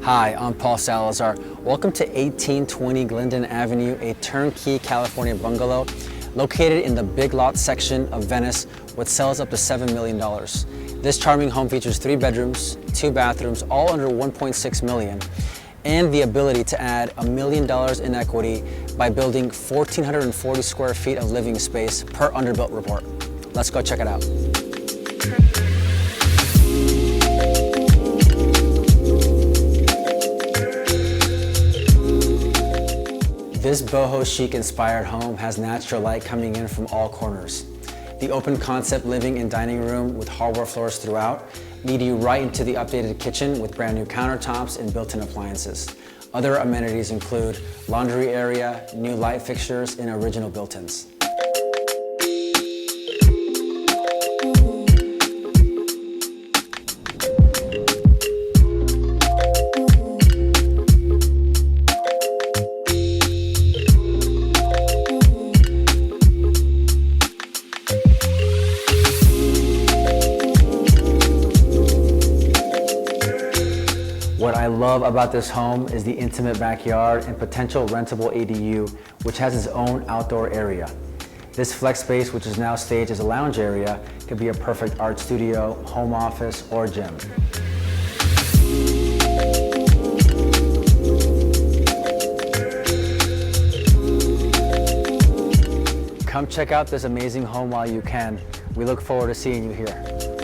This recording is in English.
Hi, I'm Paul Salazar. Welcome to 1820 Glyndon Avenue, a turnkey California bungalow located in the Big Lot section of Venice with sales up to $7 million. This charming home features 3 bedrooms, 2 bathrooms, all under $1.6 million, and the ability to add $1 million in equity by building 1,440 square feet of living space per underbuilt report. Let's go check it out. This boho chic inspired home has natural light coming in from all corners. The open concept living and dining room with hardwood floors throughout lead you right into the updated kitchen with brand new countertops and built-in appliances. Other amenities include laundry area, new light fixtures, and original built-ins. What I love about this home is the intimate backyard and potential rentable ADU, which has its own outdoor area. This flex space, which is now staged as a lounge area, could be a perfect art studio, home office, or gym. Come check out this amazing home while you can. We look forward to seeing you here.